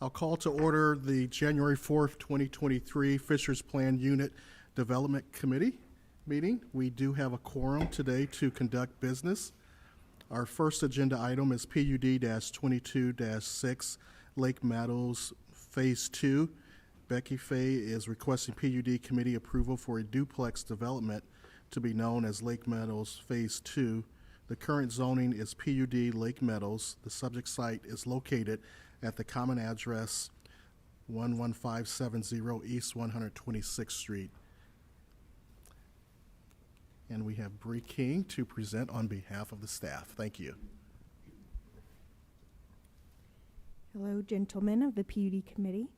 I'll call to order the January 4th, 2023 Fishers Plan Unit Development Committee meeting. We do have a quorum today to conduct business. Our first agenda item is PUD-22-6 Lake Meadows Phase 2. Becky Fay is requesting PUD committee approval for a duplex development to be known as Lake Meadows Phase 2. The current zoning is PUD Lake Meadows. The subject site is located at the common address 11570 East 126th Street. And we have Bree King to present on behalf of the staff. Thank you. Hello, gentlemen of the PUD committee.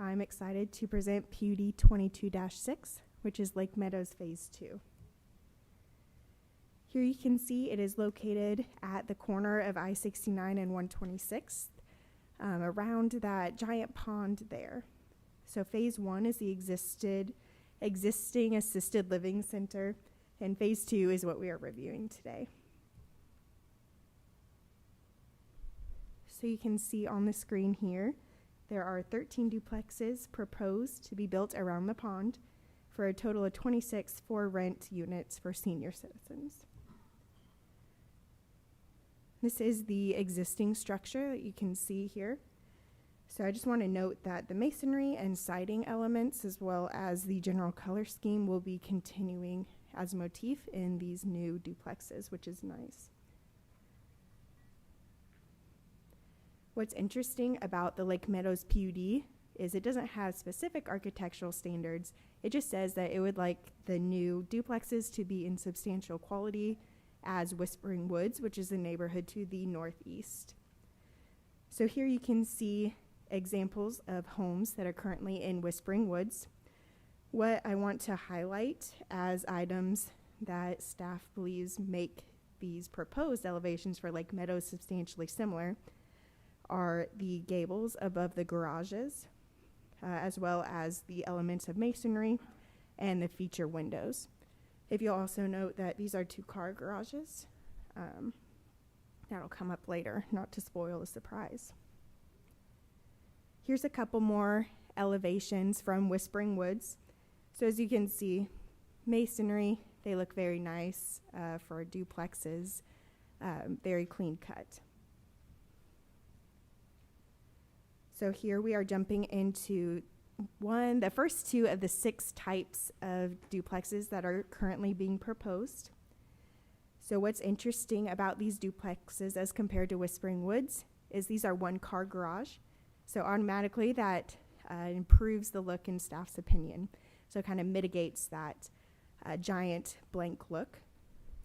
I'm excited to present PUD 22-6, which is Lake Meadows Phase 2. Here you can see it is located at the corner of I-69 and 126th, around that giant pond there. So Phase 1 is the existing assisted living center, and Phase 2 is what we are reviewing today. So you can see on the screen here, there are 13 duplexes proposed to be built around the pond for a total of 26 for-rent units for senior citizens. This is the existing structure that you can see here. So I just want to note that the masonry and siding elements, as well as the general color scheme, will be continuing as motif in these new duplexes, which is nice. What's interesting about the Lake Meadows PUD is it doesn't have specific architectural standards. It just says that it would like the new duplexes to be in substantial quality as Whispering Woods, which is the neighborhood to the northeast. So here you can see examples of homes that are currently in Whispering Woods. What I want to highlight as items that staff believes make these proposed elevations for Lake Meadows substantially similar are the gables above the garages, as well as the elements of masonry and the feature windows. If you'll also note that these are 2-car garages, that'll come up later, not to spoil the surprise. Here's a couple more elevations from Whispering Woods. So as you can see, masonry, they look very nice for duplexes, very clean cut. So here we are jumping into the first 2 of the 6 types of duplexes that are currently being proposed. So what's interesting about these duplexes as compared to Whispering Woods is these are 1-car garage. So automatically that improves the look in staff's opinion. So it kind of mitigates that giant blank look.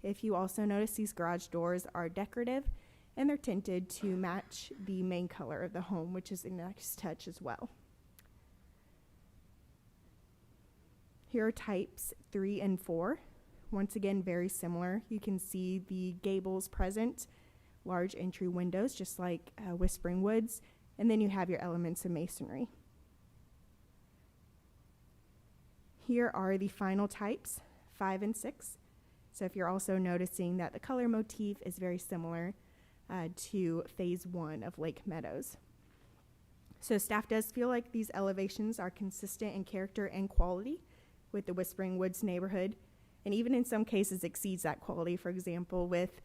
If you also notice, these garage doors are decorative and they're tinted to match the main color of the home, which is a nice touch as well. Here are types 3 and 4. Once again, very similar. You can see the gables present, large entry windows, just like Whispering Woods, and then you have your elements of masonry. Here are the final types, 5 and 6. So if you're also noticing that the color motif is very similar to Phase 1 of Lake Meadows. So staff does feel like these elevations are consistent in character and quality with the Whispering Woods neighborhood, and even in some cases exceeds that quality, for example, with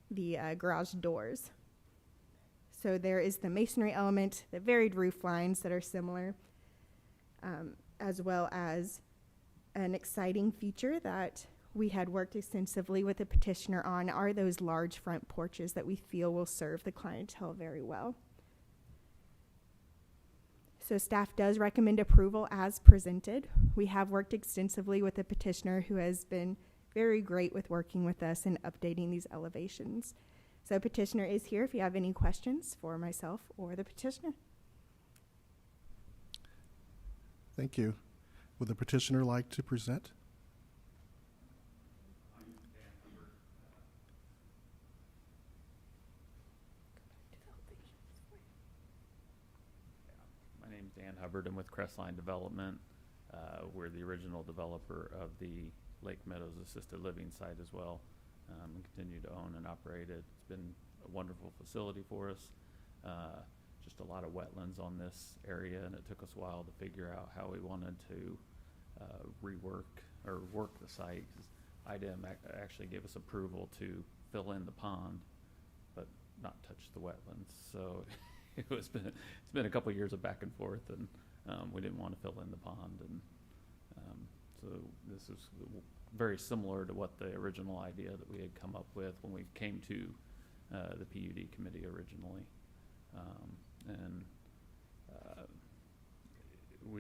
the garage doors. So there is the masonry element, the varied roof lines that are similar, as well as an exciting feature that we had worked extensively with the petitioner on are those large front porches that we feel will serve the clientele very well. So staff does recommend approval as presented. We have worked extensively with the petitioner, who has been very great with working with us and updating these elevations. So petitioner is here if you have any questions for myself or the petitioner. Thank you. Would the petitioner like to present? My name's Dan Hubbard. I'm with Crestline Development. We're the original developer of the Lake Meadows Assisted Living site as well, and continue to own and operate it. It's been a wonderful facility for us. just a lot of wetlands on this area, and it took us a while to figure out how we wanted to rework or work the site. 'Cause IDEM actually gave us approval to fill in the pond, but not touch the wetlands. So it's been a couple of years of back and forth, and we didn't want to fill in the pond, and so this is very similar to what the original idea that we had come up with when we came to the PUD committee originally.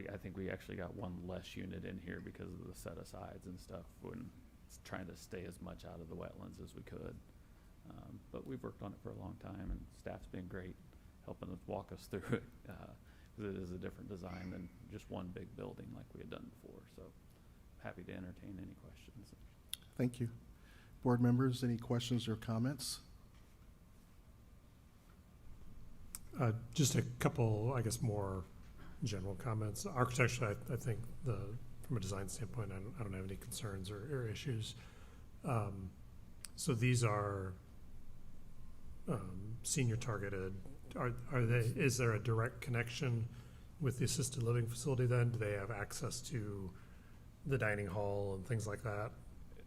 I think we actually got one less unit in here because of the set-asides and stuff, when trying to stay as much out of the wetlands as we could. But we've worked on it for a long time, and staff's been great helping us walk us through it, because it is a different design than just one big building like we had done before. So happy to entertain any questions. Thank you. Board members, any questions or comments? Just a couple, I guess, more general comments. Architecturally, I think from a design standpoint, I don't have any concerns or issues. So these are senior targeted. Is there a direct connection with the assisted living facility then? Do they have access to the dining hall and things like that?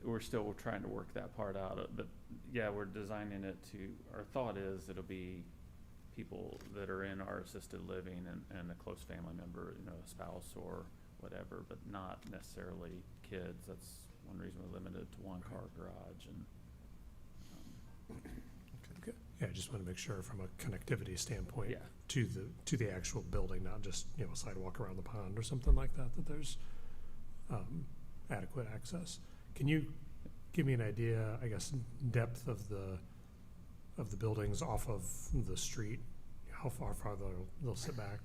We're still trying to work that part out, but yeah, we're designing it to, our thought is it'll be people that are in our assisted living and a close family member, a spouse or whatever, but not necessarily kids. That's one reason we limited it to one car garage. And Okay. Yeah, I just want to make sure from a connectivity standpoint, yeah, to the actual building, not just a sidewalk around the pond or something like that, that there's adequate access. Can you give me an idea, I guess, depth of the buildings off of the street? How far they'll sit back?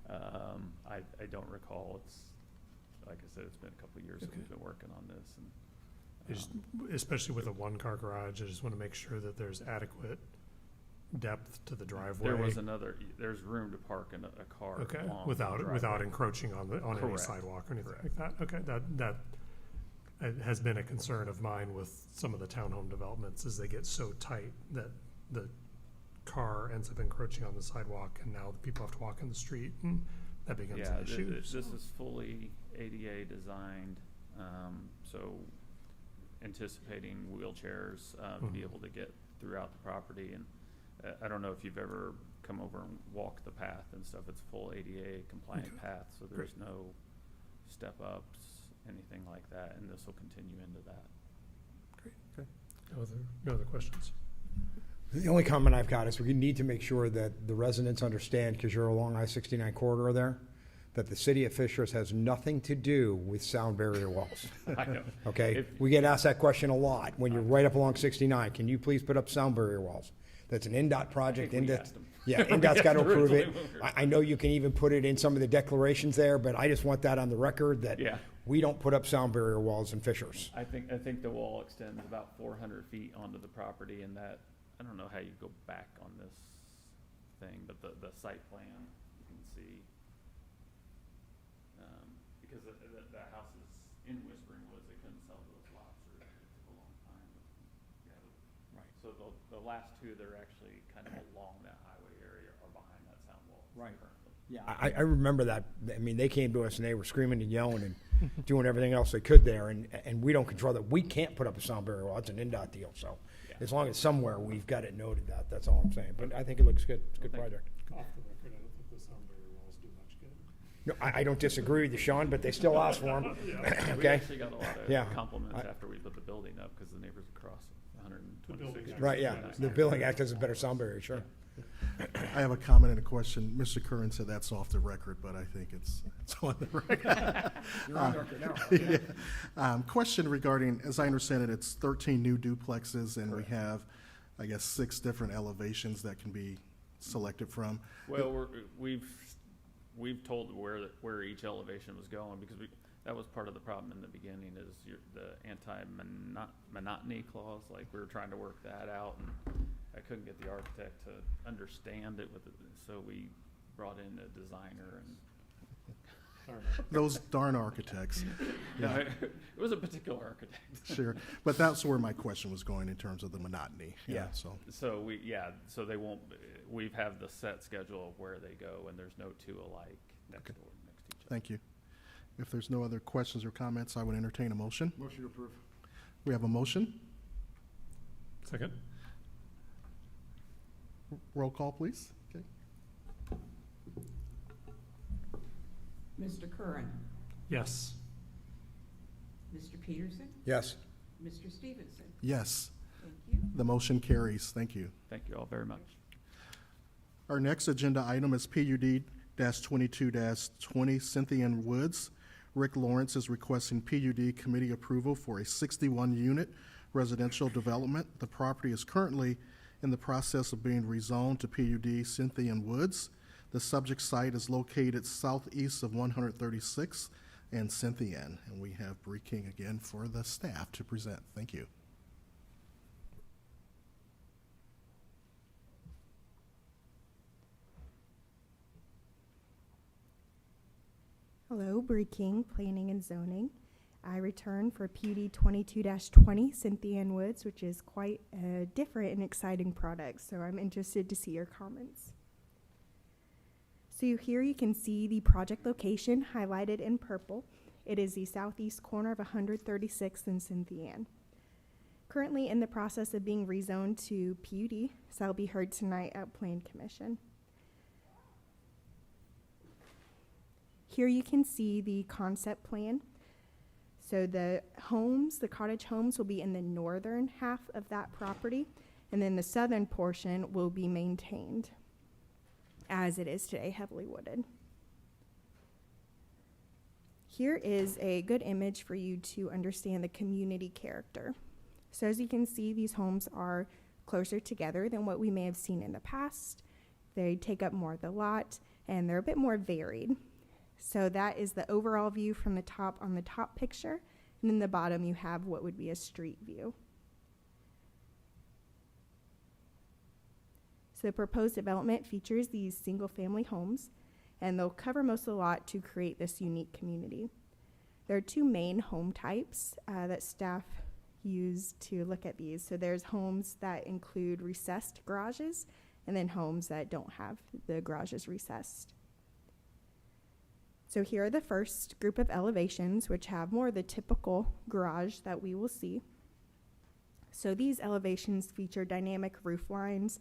I don't recall. It's like I said, it's been a couple of years that we've been working on this, and Especially with a one-car garage, I just want to make sure that there's adequate depth to the driveway. There's room to park in a car. Okay, along without the driveway. encroaching on any Correct. sidewalk or anything Correct. like that. Okay, that has been a concern of mine with some of the townhome developments, is they get so tight that the car ends up encroaching on the sidewalk, and now the people have to walk in the street, and that becomes an issue. This is fully ADA designed, so anticipating wheelchairs to be able to get throughout the property. And I don't know if you've ever come over and walked the path and stuff. It's a full ADA compliant path, so there's no step ups, anything like that, and this will continue into that. Great. Okay. No other questions? The only comment I've got is we need to make sure that the residents understand, because you're along I-69 corridor there, that the city of Fishers has nothing to do with sound barrier walls. I know. Okay? We get asked that question a lot when you're right up along 69. Can you please put up sound barrier walls? That's an NDOT project. I think we asked them. Yeah, NDOT's got to approve it. Originally. I know you can even put it in some of the declarations there, but I just want that on the record that Yeah. we don't put up sound barrier walls in Fishers. I think the wall extends about 400 feet onto the property, and that, I don't know how you go back on this thing, but the site plan, you can see, because the house is in Whispering Woods, they couldn't sell those lots, or it took a long time. Yeah. Right. So the last two that are actually kind of along that highway area are behind that sound wall currently. Yeah, I remember that. I mean, they came to us and they were screaming and yelling and doing everything else they could there, and we don't control that. We can't put up a sound barrier wall. It's an NDOT deal, so Yeah. as long as somewhere we've got it noted that's all I'm saying. But I think it looks good. It's a good Thank you. project. Off the record, I don't think the sound barrier walls do much good. No, I don't disagree with you, Sean, but they still ask for them. We Okay? actually got a lot of Yeah. compliments after we put the building up, because the neighbors across 126. Right, yeah. The building act has a better sound barrier, sure. I have a comment and a question. Mr. Curran said that's off the record, but I think it's on the record. You're on the record now. Yeah. Question regarding, as I understand it, it's 13 new duplexes, and we have, I guess, 6 different elevations that can be selected from. Well, we've told where each elevation was going, because that was part of the problem in the beginning, is the anti-monotony clause. Like, we were trying to work that out, and I couldn't get the architect to understand it so we brought in a designer, and Those darn architects. no, it was a particular architect. Sure, but that's where my question was going in terms of the monotony. Yeah. So So so they won't. we've have the set schedule of where they go, and there's no two alike next Okay. door next to each other. Thank you. If there's no other questions or comments, I would entertain a motion. Motion to approve. We have a motion. Second? Roll call, please. Okay. Mr. Curran, Yes. Mr. Peterson, Yes. Mr. Stevenson. Yes, Thank you. the motion carries. Thank you. Thank you all very much. Our next agenda item is PUD-22-20 Cynthian Woods. Rick Lawrence is requesting PUD committee approval for a 61-unit residential development. The property is currently in the process of being rezoned to PUD Cynthian Woods. The subject site is located southeast of 136th and Cynthian. And we have Bree King again for the staff to present. Thank you. Hello, Bree King, Planning and Zoning. I return for PUD 22-20 Cynthian Woods, which is quite a different and exciting product, so I'm interested to see your comments. So here you can see the project location highlighted in purple. It is the southeast corner of 136th and Cynthian. Currently in the process of being rezoned to PUD, so that'll be heard tonight at Plan Commission. Here you can see the concept plan. So the homes, the cottage homes, will be in the northern half of that property, and then the southern portion will be maintained as it is today, heavily wooded. Here is a good image for you to understand the community character. So as you can see, these homes are closer together than what we may have seen in the past. They take up more of the lot, and they're a bit more varied. So that is the overall view from the top on the top picture, and in the bottom you have what would be a street view. So the proposed development features these single-family homes, and they'll cover most of the lot to create this unique community. There are two main home types that staff use to look at these. So there's homes that include recessed garages, and then homes that don't have the garages recessed. So here are the first group of elevations, which have more of the typical garage that we will see. So these elevations feature dynamic roof lines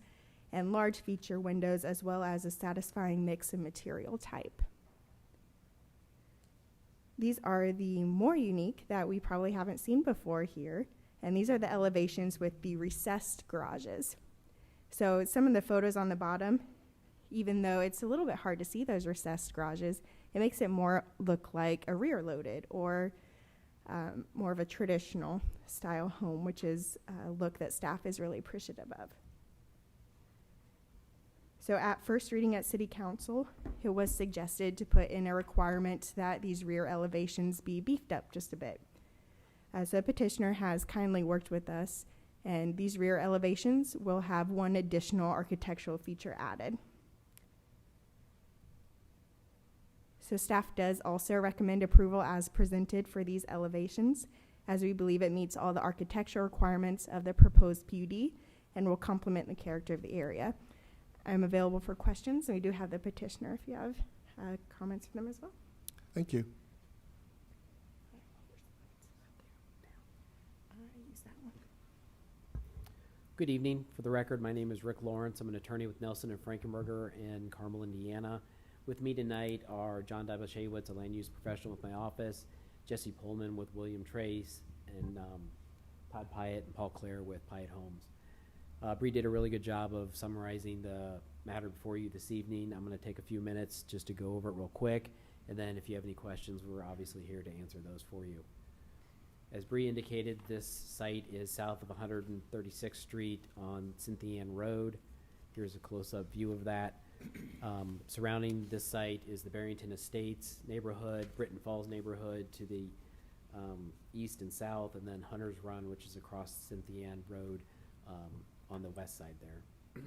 and large feature windows, as well as a satisfying mix of material type. These are the more unique that we probably haven't seen before here, and these are the elevations with the recessed garages. So some of the photos on the bottom, even though it's a little bit hard to see those recessed garages, it makes it more look like a rear-loaded or more of a traditional style home, which is a look that staff is really appreciative of. So at first reading at City Council, it was suggested to put in a requirement that these rear elevations be beefed up just a bit. So the petitioner has kindly worked with us, and these rear elevations will have one additional architectural feature added. So staff does also recommend approval as presented for these elevations, as we believe it meets all the architectural requirements of the proposed PUD and will complement the character of the area. I'm available for questions, and we do have the petitioner if you have comments for them as well. Thank you. Good evening. For the record, my name is Rick Lawrence. I'm an attorney with Nelson and Frankenberger in Carmel, Indiana. With me tonight are John Dabashewitz, a land use professional with my office, Jesse Pullman with William Trace, and Todd Pyatt and Paul Clare with Pyatt Homes. Bree did a really good job of summarizing the matter before you this evening. I'm going to take a few minutes just to go over it real quick, and then if you have any questions, we're obviously here to answer those for you. As Bree indicated, this site is south of 136th Street on Cynthian Road. Here's a close-up view of that. Surrounding this site is the Barrington Estates neighborhood, Britton Falls neighborhood to the east and south, and then Hunter's Run, which is across Cynthian Road on the west side there.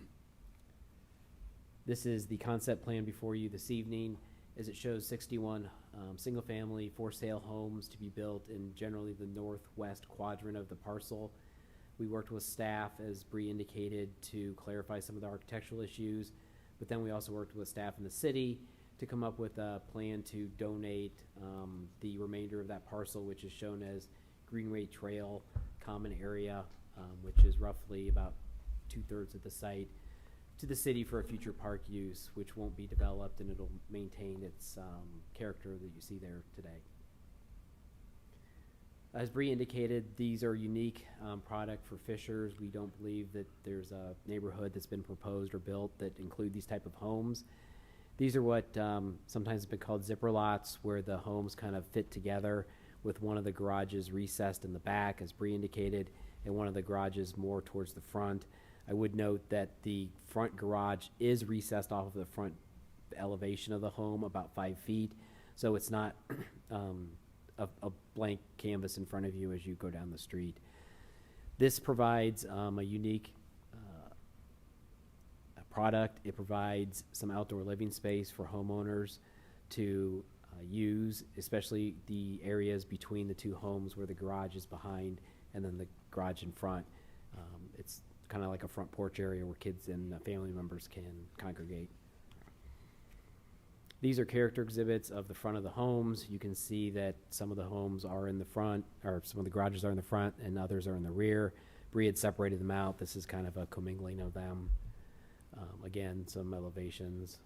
This is the concept plan before you this evening, as it shows 61 single-family for-sale homes to be built in generally the northwest quadrant of the parcel. We worked with staff, as Bree indicated, to clarify some of the architectural issues, but then we also worked with staff in the city to come up with a plan to donate the remainder of that parcel, which is shown as Greenway Trail Common Area, which is roughly about 2/3 of the site, to the city for a future park use, which won't be developed, and it'll maintain its character that you see there today. As Bree indicated, these are unique product for Fishers. We don't believe that there's a neighborhood that's been proposed or built that include these type of homes. These are what sometimes have been called zipper lots, where the homes kind of fit together with one of the garages recessed in the back, as Bree indicated, and one of the garages more towards the front. I would note that the front garage is recessed off of the front elevation of the home about 5 feet, so it's not a blank canvas in front of you as you go down the street. This provides a unique product. It provides some outdoor living space for homeowners to use, especially the areas between the two homes where the garage is behind and then the garage in front. It's kind of like a front porch area where kids and family members can congregate. These are character exhibits of the front of the homes. You can see that some of the homes are in the front, or some of the garages are in the front and others are in the rear. Bree had separated them out. This is kind of a commingling of them. Again, some elevations.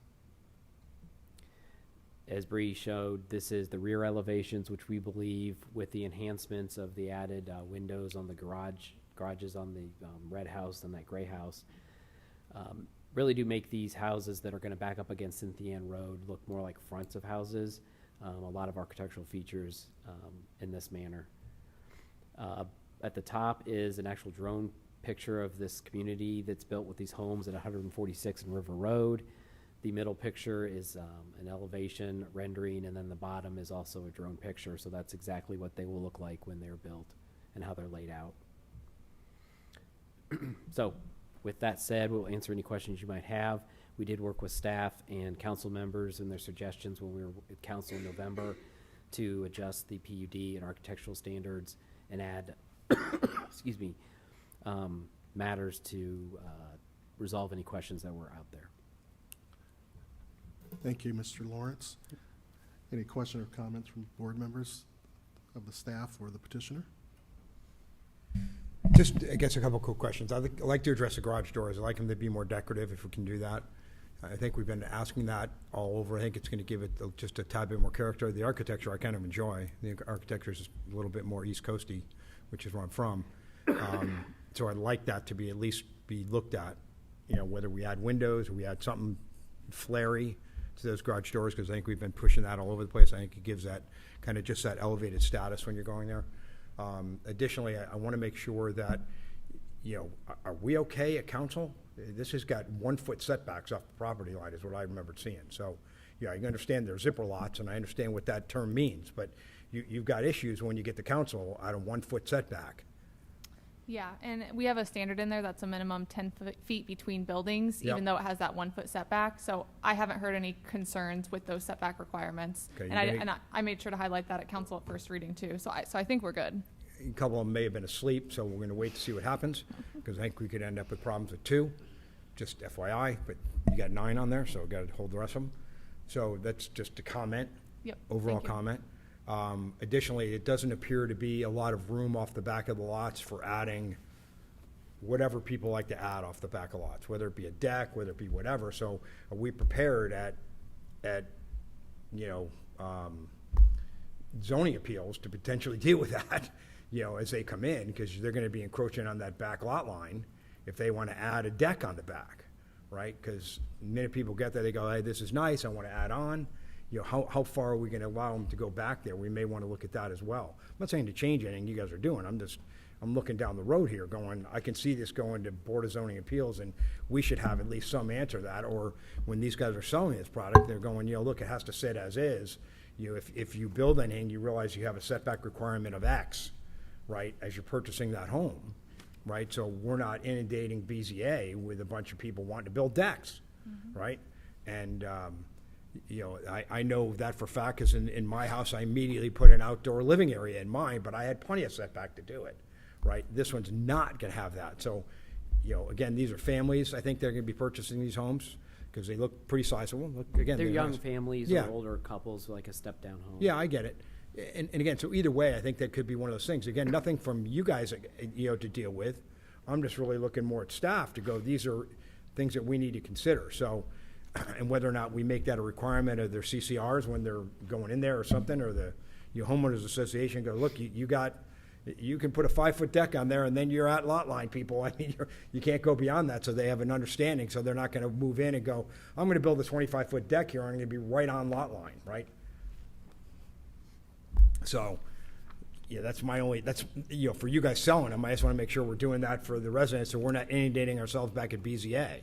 As Bree showed, this is the rear elevations, which we believe, with the enhancements of the added windows on the garages on the red house and that gray house, really do make these houses that are going to back up against Cynthia Ann Road look more like fronts of houses. A lot of architectural features in this manner. At the top is an actual drone picture of this community that's built with these homes at 146 and River Road. The middle picture is an elevation rendering, and then the bottom is also a drone picture, so that's exactly what they will look like when they're built and how they're laid out. So with that said, we'll answer any questions you might have. We did work with staff and council members and their suggestions when we were at council in November to adjust the PUD and architectural standards and add excuse me, matters to resolve any questions that were out there. Thank you, Mr. Lawrence. Any question or comments from board members of the staff or the petitioner? Just, I guess, a couple quick questions. I'd like to address the garage doors. I'd like them to be more decorative if we can do that. I think we've been asking that all over. I think it's going to give it just a tad bit more character. The architecture I kind of enjoy. The architecture is a little bit more East Coasty, which is where I'm from. So I'd like that to be at least be looked at, you know, whether we add windows or we add something flary to those garage doors, because I think we've been pushing that all over the place. I think it gives that kind of just that elevated status when you're going there. Additionally, I want to make sure that, you know, are we okay at council? This has got 1 foot setbacks off the property line is what I remembered seeing. So, yeah, you understand there's zipper lots, and I understand what that term means, but you've got issues when you get to council out of 1 foot setback. Yeah, and we have a standard in there that's a minimum 10 feet between buildings, Yep. even though it has that 1 foot setback. So I haven't heard any concerns with those setback requirements. Okay, And I made sure to highlight that at council at first reading too. So I think we're good. A couple of them may have been asleep, so we're going to wait to see what happens, because I think we could end up with problems with 2, just FYI, but you got 9 on there, so we've got to hold the rest of them. So that's just a comment, Yep. overall thank you. comment. Additionally, it doesn't appear to be a lot of room off the back of the lots for adding whatever people like to add off the back of lots, whether it be a deck, whether it be whatever. So are we prepared at you know, zoning appeals to potentially deal with that, you know, as they come in, because they're going to be encroaching on that back lot line if they want to add a deck on the back, right? Because the minute people get there, they go, hey, this is nice, I want to add on. You know, how far are we going to allow them to go back there? We may want to look at that as well. I'm not saying to change anything you guys are doing. I'm looking down the road here going, I can see this going to Board of Zoning Appeals, and we should have at least some answer to that. Or when these guys are selling this product, they're going, you know, look, it has to sit as is. You know, if you build anything, you realize you have a setback requirement of X, right, as you're purchasing that home, right? So we're not inundating BZA with a bunch of people wanting to build decks, right? And, you know, I know that for a fact, because in my house, I immediately put an outdoor living area in mine, but I had plenty of setback to do it, right? This one's not gonna have that. So, you know, again, these are families. I think they're gonna be purchasing these homes because they look pretty sizable. Look, again, They're young nice. families Yeah. or older couples, like a step-down home. Yeah, I get it. And again, so either way, I think that could be one of those things. Again, nothing from you guys, you know, to deal with. I'm just really looking more at staff to go, these are things that we need to consider. So, and whether or not we make that a requirement of their CCRs when they're going in there or something, or the homeowners association go, look, you can put a 5-foot deck on there and then you're at lot line, people. I mean, you can't go beyond that. So they have an understanding. So they're not going to move in and go, I'm going to build a 25-foot deck here. I'm going to be right on lot line, right? So, yeah, that's, you know, for you guys selling them, I just want to make sure we're doing that for the residents so we're not inundating ourselves back at BZA.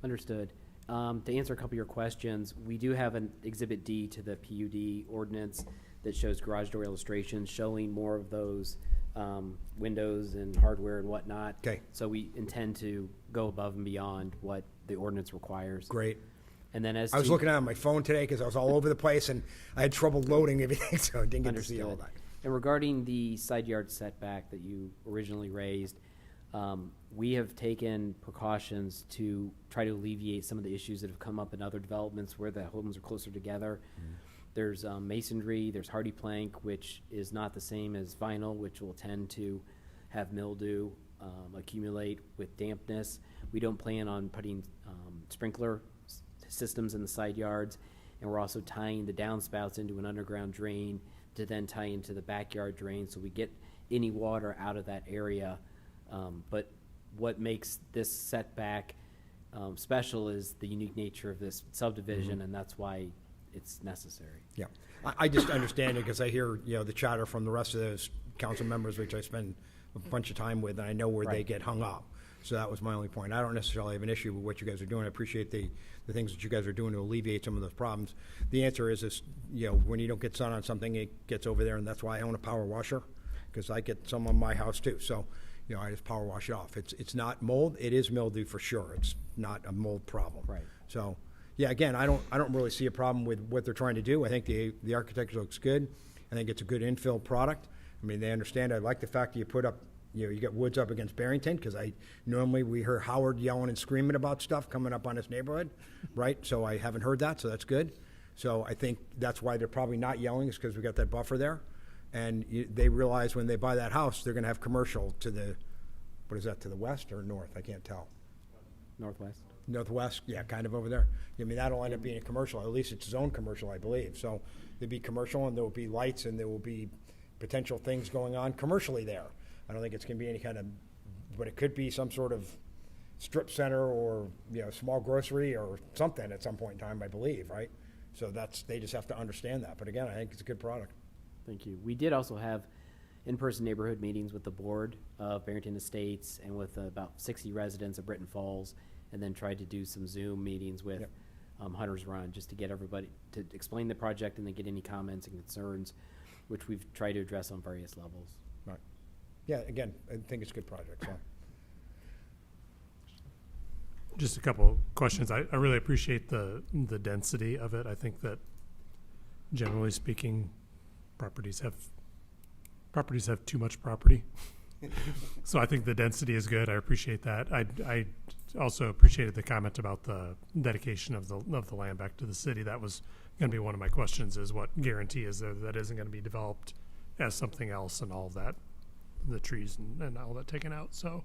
Understood. To answer a couple of your questions, we do have an Exhibit D to the PUD ordinance that shows garage door illustrations showing more of those windows and hardware and whatnot. Okay. So we intend to go above and beyond what the ordinance requires. Great. And then as I was to- looking at it on my phone today because I was all over the place and I had trouble loading everything, so I didn't get to see all Understood. that. And regarding the side yard setback that you originally raised, we have taken precautions to try to alleviate some of the issues that have come up in other developments where the homes are closer together. There's masonry, there's hardy plank, which is not the same as vinyl, which will tend to have mildew accumulate with dampness. We don't plan on putting sprinkler systems in the side yards, and we're also tying the downspouts into an underground drain to then tie into the backyard drain, so we get any water out of that area. But what makes this setback special is the unique nature of this subdivision, and that's why it's necessary. Yeah, I just understand it because I hear, you know, the chatter from the rest of those council members, which I spend a bunch of time with, and I know where they Right. get hung up. So that was my only point. I don't necessarily have an issue with what you guys are doing. I appreciate the things that you guys are doing to alleviate some of those problems. The answer is, you know, when you don't get sun on something, it gets over there, and that's why I own a power washer, because I get some on my house too. So, you know, I just power wash it off. It's not mold. It is mildew for sure. It's not a mold problem. Right. So, yeah, again, I don't really see a problem with what they're trying to do. I think the architecture looks good. I think it's a good infill product. I mean, they understand. I like the fact that you put up, you know, you got Woods up against Barrington, because normally we hear Howard yelling and screaming about stuff coming up on his neighborhood, right? So I haven't heard that, so that's good. So I think that's why they're probably not yelling, is because we got that buffer there. And they realize when they buy that house, they're going to have commercial to the, what is that, to the west or north? I can't tell. Northwest. Northwest, yeah, kind of over there. I mean, that'll end up being a commercial. At least it's zone commercial, I believe. So there'll be commercial, and there will be lights, and there will be potential things going on commercially there. I don't think it's going to be any kind of, but it could be some sort of strip center or, you know, small grocery or something at some point in time, I believe, right? So they just have to understand that. But again, I think it's a good product. Thank you. We did also have in-person neighborhood meetings with the board of Barrington Estates and with about 60 residents of Britton Falls, and then tried to do some Zoom meetings with Yep. Hunter's Run, just to get everybody to explain the project and then get any comments and concerns, which we've tried to address on various levels. Right. Yeah, again, I think it's a good project, so. Just a couple questions. I really appreciate the density of it. I think that generally speaking, properties have too much property. So I think the density is good. I appreciate that. I also appreciated the comment about the dedication of the land back to the city. That was going to be one of my questions, is what guarantee is there that isn't going to be developed as something else, and all of that, the trees and all that taken out. So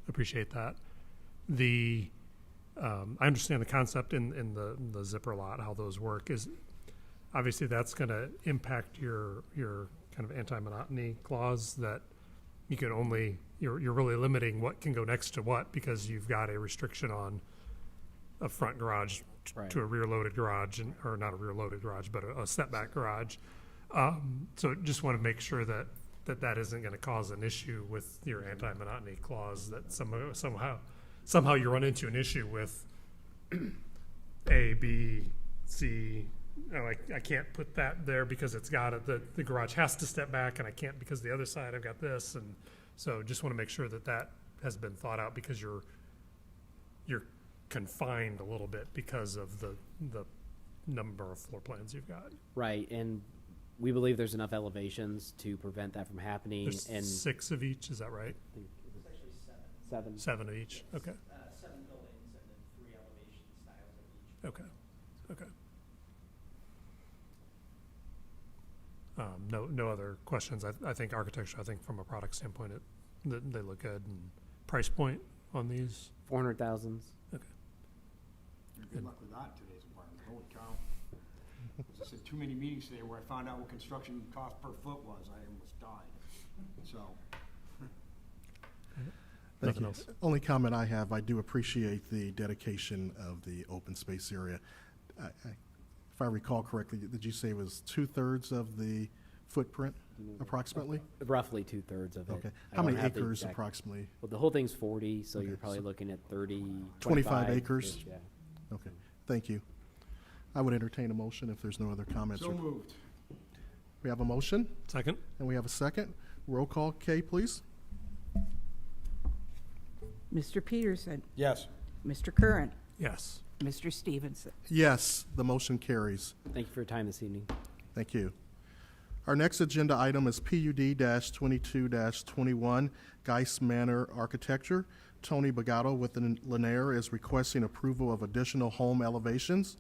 appreciate that. I understand the concept in the zipper lot, how those work. Is obviously that's going to impact your kind of anti-monotony clause, that you can only, you're really limiting what can go next to what, because you've got a restriction on a front garage Right. to a rear loaded garage, or not a rear loaded garage, but a setback garage. So just want to make sure that isn't going to cause an issue with your anti-monotony clause, that somehow you run into an issue with A, B, C. I can't put that there because it's got it. The garage has to step back, and I can't because the other side I've got this, and so just want to make sure that has been thought out, because you're confined a little bit because of the number of floor plans you've got. Right, and We believe there's enough elevations to prevent that from happening. There's And 6 of each, is that right? I think it was It's actually 7. 7 of each, okay, 7 buildings and then 3 elevation styles of each. okay, okay. No other questions. I think architecture, I think from a product standpoint, they look good. And price point on these? 400,000. Good luck with that in today's environment. Holy cow. As I said, too many meetings today where I found out what construction cost per foot was. I almost died. So, Thank Nothing you. else. Only comment I have, I do appreciate the dedication of the open space area. If I recall correctly, did you say it was 2/3 of the footprint approximately? Roughly 2/3 of it. Okay. I How don't many have the acres exact- approximately? Well, the whole thing's 40, so Okay, you're probably so looking at 30, 25 acres? Yeah. Okay, thank you. I would entertain a motion if there's no other comments. so moved. We have a motion Second? and we have a second. Roll call, Kay, please. Mr. Peterson, Yes. Mr. Curran, Yes. Mr. Stevenson. Yes, the motion carries. Thank you for your time this evening. Thank you. Our next agenda item is PUD-22-21, Geis Manor Architecture. Tony Bagato with the Lanier is requesting approval of additional home elevations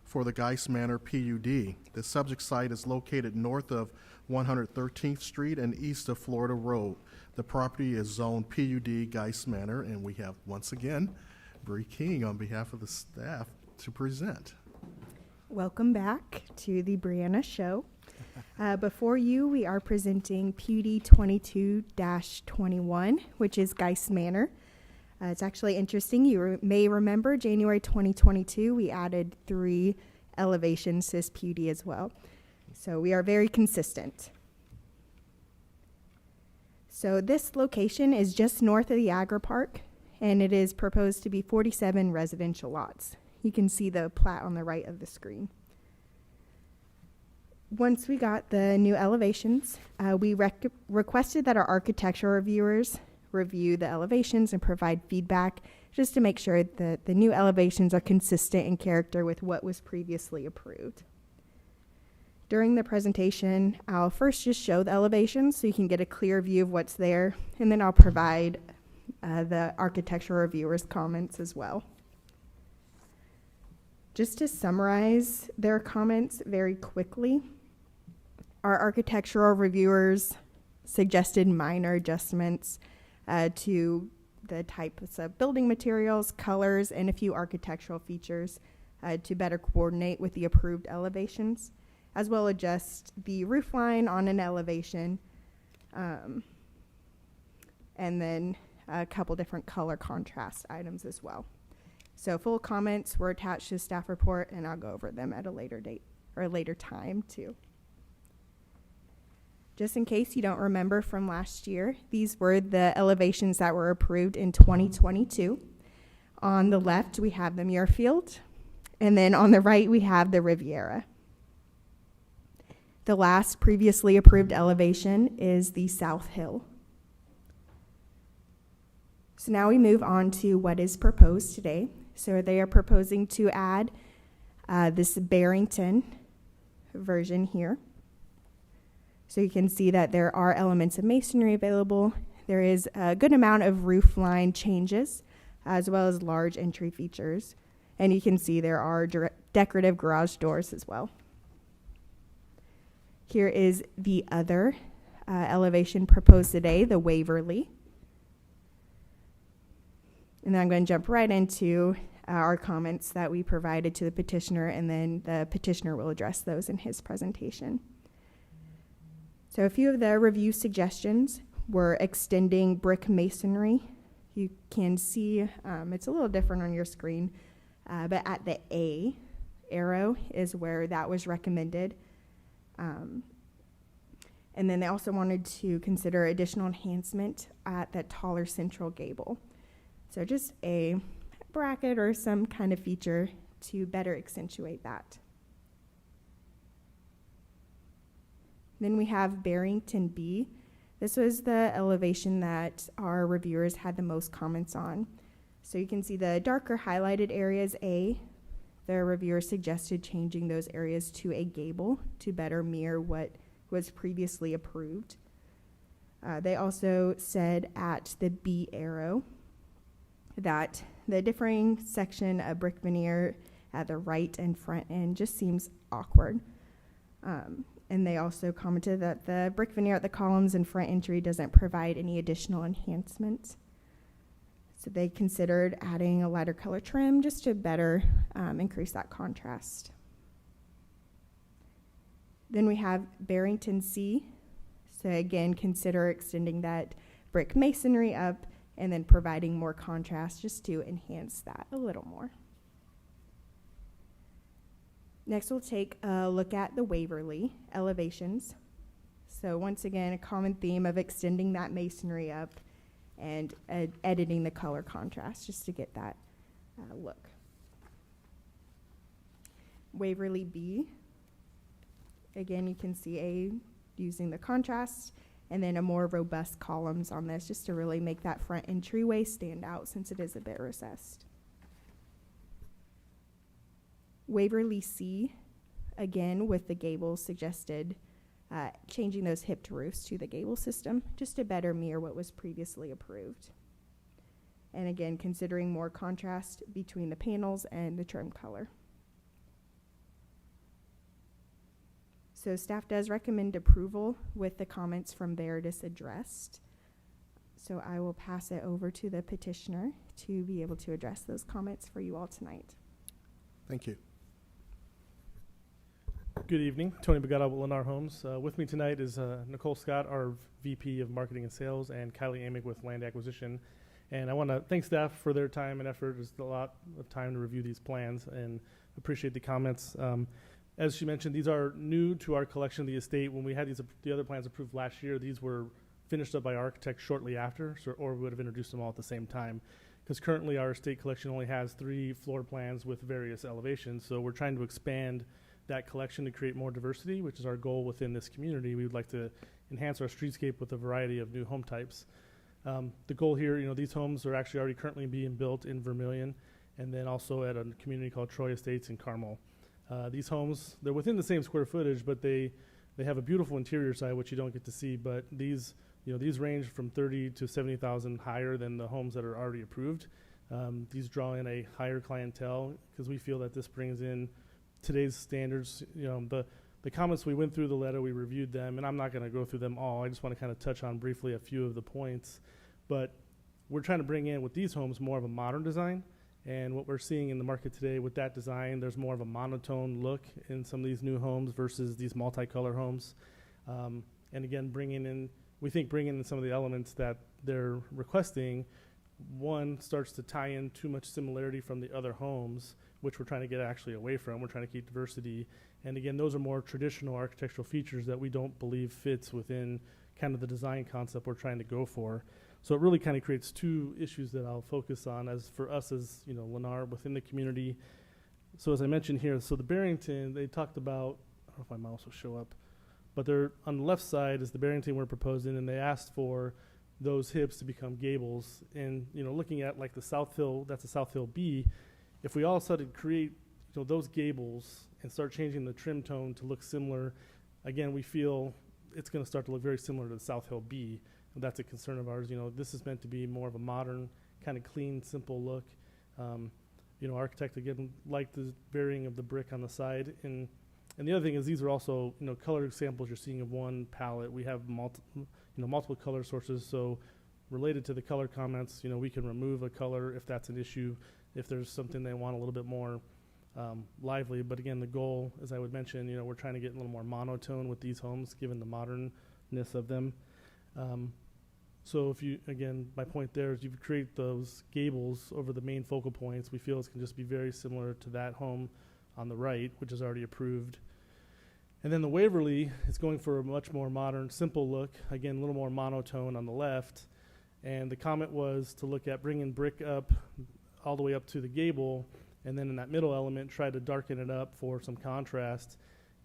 for the Geis Manor PUD. The subject site is located north of 113th Street and east of Florida Road. The property is zoned PUD Geis Manor, and we have, once again, Bree King on behalf of the staff to present. Welcome back to the Brianna Show. Before you, we are presenting PUD 22-21, which is Geis Manor. It's actually interesting. You may remember January 2022, we added 3 elevations to this PUD as well. So we are very consistent. So this location is just north of the Agri Park, and it is proposed to be 47 residential lots. You can see the plat on the right of the screen. Once we got the new elevations, we requested that our architectural reviewers review the elevations and provide feedback just to make sure that the new elevations are consistent in character with what was previously approved. During the presentation, I'll first just show the elevations so you can get a clear view of what's there, and then I'll provide the architectural reviewers' comments as well. Just to summarize their comments very quickly, our architectural reviewers suggested minor adjustments to the types of building materials, colors, and a few architectural features to better coordinate with the approved elevations, as well as adjust the roof line on an elevation, and then a couple different color contrast items as well. So full comments were attached to the staff report, and I'll go over them at a later date or a later time too. Just in case you don't remember from last year, these were the elevations that were approved in 2022. On the left, we have the Muirfield, and then on the right, we have the Riviera. The last previously approved elevation is the South Hill. So now we move on to what is proposed today. So they are proposing to add this Barrington version here. So you can see that there are elements of masonry available. There is a good amount of roof line changes, as well as large entry features. And you can see there are decorative garage doors as well. Here is the other elevation proposed today, the Waverly. And then I'm going to jump right into our comments that we provided to the petitioner, and then the petitioner will address those in his presentation. So a few of the review suggestions were extending brick masonry. You can see it's a little different on your screen, but at the A arrow is where that was recommended. And then they also wanted to consider additional enhancement at that taller central gable. So just a bracket or some kind of feature to better accentuate that. Then we have Barrington B. This was the elevation that our reviewers had the most comments on. So you can see the darker highlighted areas A. The reviewer suggested changing those areas to a gable to better mirror what was previously approved. They also said at the B arrow that the differing section of brick veneer at the right and front end just seems awkward. And they also commented that the brick veneer at the columns and front entry doesn't provide any additional enhancement. So they considered adding a lighter color trim just to better increase that contrast. Then we have Barrington C. So again, consider extending that brick masonry up and then providing more contrast just to enhance that a little more. Next, we'll take a look at the Waverly elevations. So once again, a common theme of extending that masonry up and editing the color contrast just to get that look. Waverly B, again, you can see using the contrast and then a more robust columns on this just to really make that front entryway stand out since it is a bit recessed. Waverly C, again with the gables suggested changing those hipped roofs to the gable system just to better mirror what was previously approved. And again, considering more contrast between the panels and the trim color. So staff does recommend approval with the comments from Veritas addressed. So I will pass it over to the petitioner to be able to address those comments for you all tonight. Thank you. Good evening, Tony Bagata with Lennar Homes. With me tonight is Nicole Scott, our VP of Marketing and Sales, and Kylie Amick with Land Acquisition. And I want to thank staff for their time and effort. There's a lot of time to review these plans and appreciate the comments. As she mentioned, these are new to our collection of the estate. When we had the other plans approved last year, these were finished up by architects shortly after, or we would have introduced them all at the same time. Because currently our estate collection only has 3 floor plans with various elevations, so we're trying to expand that collection to create more diversity, which is our goal within this community. We would like to enhance our streetscape with a variety of new home types. The goal here, these homes are actually already currently being built in Vermilion, and then also at a community called Troy Estates in Carmel. These homes, they're within the same square footage, but they have a beautiful interior side, which you don't get to see. But these range from 30 to 70,000 higher than the homes that are already approved. These draw in a higher clientele because we feel that this brings in today's standards. The comments, we went through the letter, we reviewed them, and I'm not going to go through them all. I just want to kind of touch on briefly a few of the points. But we're trying to bring in with these homes more of a modern design. And what we're seeing in the market today with that design, there's more of a monotone look in some of these new homes versus these multicolor homes. And again, bringing in some of the elements that they're requesting, one starts to tie in too much similarity from the other homes, which we're trying to get actually away from. We're trying to keep diversity. And again, those are more traditional architectural features that we don't believe fits within kind of the design concept we're trying to go for. So it really kind of creates 2 issues that I'll focus on as for us as, Lennar within the community. So as I mentioned here, so the Barrington, they talked about, I don't know if my mouse will show up, but they're on the left side is the Barrington we're proposing, and they asked for those hips to become gables. And, looking at like the South Hill, that's a South Hill B, if we all of a sudden create those gables and start changing the trim tone to look similar, again, we feel it's going to start to look very similar to the South Hill B. And that's a concern of ours. This is meant to be more of a modern, kind of clean, simple look. Architect, again, like the varying of the brick on the side. And the other thing is these are also, color examples you're seeing of one palette. We have multiple color sources. So related to the color comments, we can remove a color if that's an issue, if there's something they want a little bit more lively. But again, the goal, as I would mention, we're trying to get a little more monotone with these homes, given the modernness of them. So my point there is you create those gables over the main focal points. We feel it can just be very similar to that home on the right, which is already approved. And then the Waverly is going for a much more modern, simple look. Again, a little more monotone on the left. And the comment was to look at bringing brick up all the way up to the gable, and then in that middle element, try to darken it up for some contrast.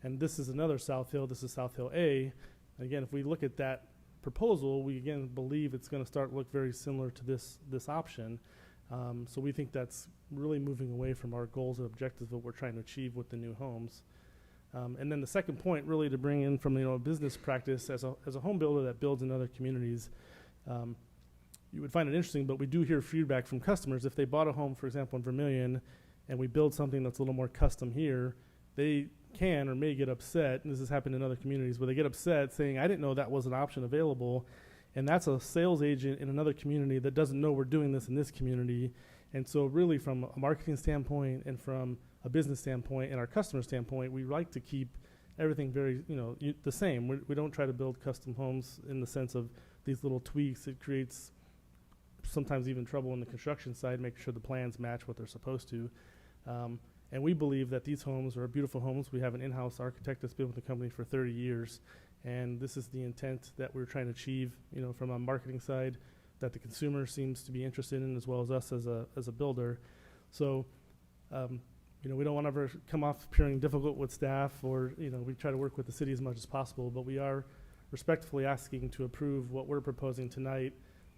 And this is another South Hill. This is South Hill A. Again, if we look at that proposal, we again believe it's going to start to look very similar to this option. So we think that's really moving away from our goals and objectives of what we're trying to achieve with the new homes. And then the second point, really, to bring in from a business practice as a home builder that builds in other communities, you would find it interesting. But we do hear feedback from customers if they bought a home, for example, in Vermilion, and we build something that's a little more custom here, they can or may get upset. And this has happened in other communities where they get upset saying, "I didn't know that was an option available," and that's a sales agent in another community that doesn't know we're doing this in this community. And so, really, from a marketing standpoint and from a business standpoint and our customer standpoint, we like to keep everything very, the same. We don't try to build custom homes in the sense of these little tweaks. It creates sometimes even trouble on the construction side, making sure the plans match what they're supposed to. And we believe that these homes are beautiful homes. We have an in-house architect that's been with the company for 30 years. And this is the intent that we're trying to achieve, from a marketing side, that the consumer seems to be interested in, as well as us as a builder. So, we don't want to ever come off appearing difficult with staff, or, we try to work with the city as much as possible, but we are respectfully asking to approve what we're proposing tonight,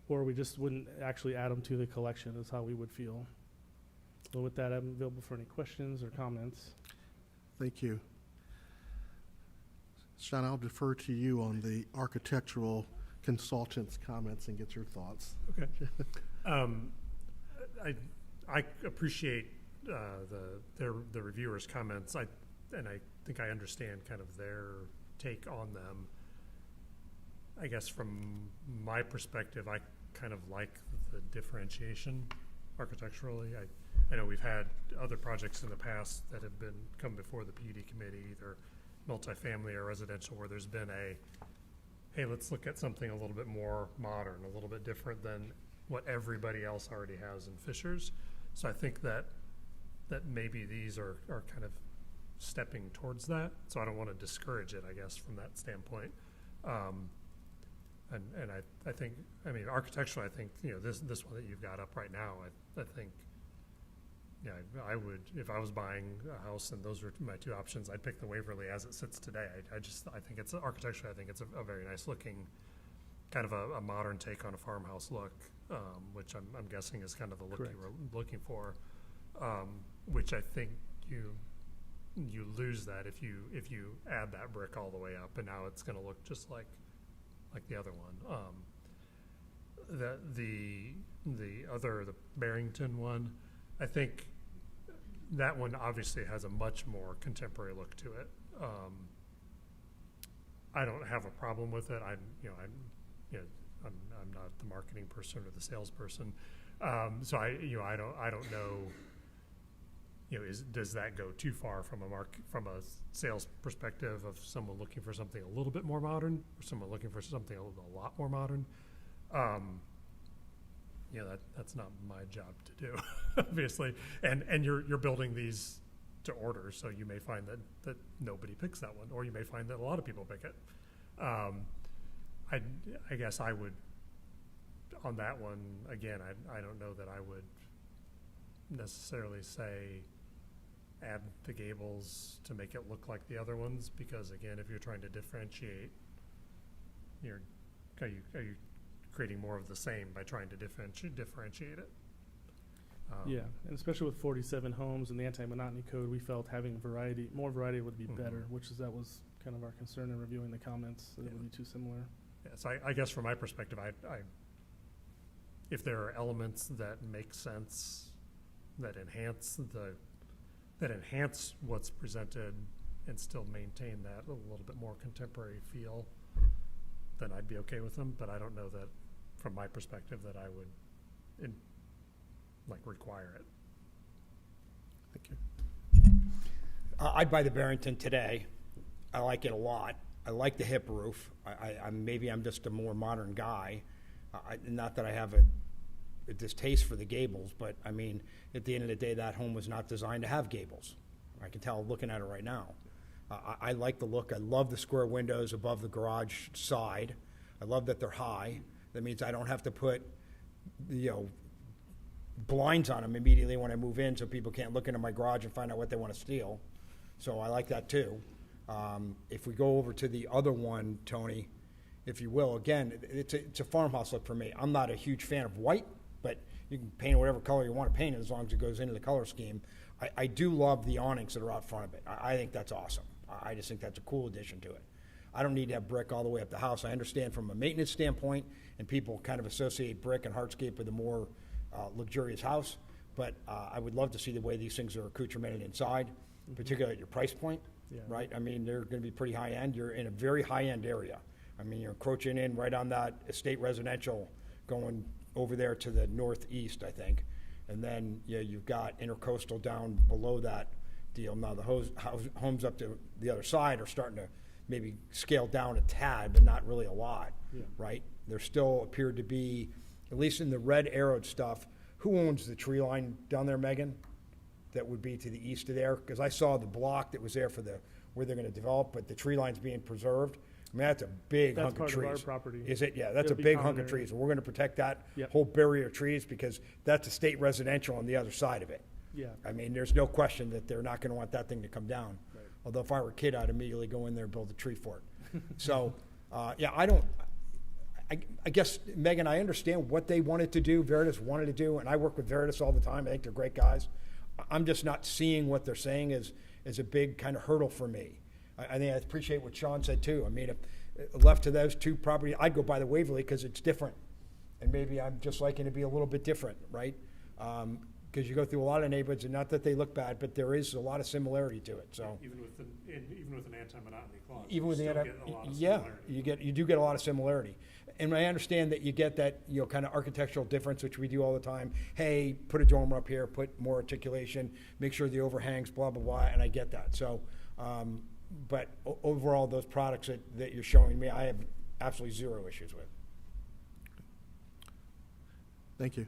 or we just wouldn't actually add them to the collection, is how we would feel. So with that, I'm available for any questions or comments. Thank you. Sean, I'll defer to you on the architectural consultant's comments and get your thoughts. Okay. I appreciate the reviewers' comments. I think I understand kind of their take on them. I guess from my perspective, I kind of like the differentiation architecturally. I know we've had other projects in the past that have come before the PUD committee, either multifamily or residential, where there's been hey, let's look at something a little bit more modern, a little bit different than what everybody else already has in Fishers. So I think that maybe these are kind of stepping towards that. So I don't want to discourage it, I guess, from that standpoint. And I think, architecturally, I think, this one that you've got up right now, I think, yeah, I would, if I was buying a house and those were my two options, I'd pick the Waverly as it sits today. I think it's architecturally, I think it's a very nice looking, kind of a modern take on a farmhouse look, which I'm guessing is kind of the look Correct. you were looking for, which I think you lose that if you add that brick all the way up, and now it's going to look just like the other one. The Barrington one, I think that one obviously has a much more contemporary look to it. I don't have a problem with it. I'm not the marketing person or the salesperson, so I don't know. Does that go too far from a sales perspective of someone looking for something a little bit more modern, or someone looking for something a lot more modern? That's not my job to do, obviously. And you're building these to order, so you may find that nobody picks that one, or you may find that a lot of people pick it. I guess I would, on that one, again, I don't know that I would necessarily say add the gables to make it look like the other ones, because again, if you're trying to differentiate, are you creating more of the same by trying to differentiate it? Yeah, and especially with 47 homes and the anti-monotony code, we felt having more variety would be better, that was kind of our concern in reviewing the comments, that it would be too similar. Yeah, so I guess from my perspective, if there are elements that make sense, that enhance what's presented and still maintain that a little bit more contemporary feel, then I'd be okay with them. But I don't know that, from my perspective, that I would require it. Thank you. I'd buy the Barrington today. I like it a lot. I like the hip roof. Maybe I'm just a more modern guy. Not that I have a distaste for the gables, but at the end of the day, that home was not designed to have gables. I can tell looking at it right now. I like the look. I love the square windows above the garage side. I love that they're high. That means I don't have to put, blinds on them immediately when I move in, so people can't look into my garage and find out what they want to steal. So I like that too. If we go over to the other one, Tony, if you will, again, it's a farmhouse look for me. I'm not a huge fan of white, but you can paint whatever color you want to paint it as long as it goes into the color scheme. I do love the awnings that are out front of it. I think that's awesome. I just think that's a cool addition to it. I don't need to have brick all the way up the house. I understand from a maintenance standpoint, and people kind of associate brick and hardscape with a more luxurious house, but I would love to see the way these things are accoutramented inside, particularly at your price point, Yeah. right? I mean, they're going to be pretty high-end. You're in a very high-end area. I mean, you're encroaching in right on that estate residential going over there to the northeast, I think. And then, yeah, you've got intercoastal down below that deal. Now, the homes up to the other side are starting to maybe scale down a tad, but not really a lot, Yeah. right? There still appeared to be, at least in the red arrowed stuff, who owns the tree line down there, Megan? That would be to the east of there? Because I saw the block that was there for where they're going to develop, but the tree line's being preserved. I mean, that's a big That's hunk of part of our trees. property. Is it? Yeah, that's a It'll be big common hunk of area. trees. And we're going to protect that Yep. whole barrier of trees because that's a state residential on the other side of it. Yeah. I mean, there's no question that they're not going to want that thing to come down. Right. Although if I were a kid, I'd immediately go in there and build a tree for it. So, yeah, I guess, Megan, I understand what they wanted to do, Veritas wanted to do, and I work with Veritas all the time. I think they're great guys. I'm just not seeing what they're saying as a big kind of hurdle for me. I think I appreciate what Sean said too. I mean, if left to those two properties, I'd go by the Waverly because it's different. And maybe I'm just liking to be a little bit different, right? Because you go through a lot of neighborhoods, and not that they look bad, but there is a lot of similarity to it, so. Even with an anti-monotony clause. Even with the, still get a lot of yeah, similarity. you do get a lot of similarity. And I understand that you get that, kind of architectural difference, which we do all the time. Hey, put a dormer up here, put more articulation, make sure the overhangs, blah, blah, blah, and I get that. So, but overall, those products that you're showing me, I have absolutely zero issues with. Thank you.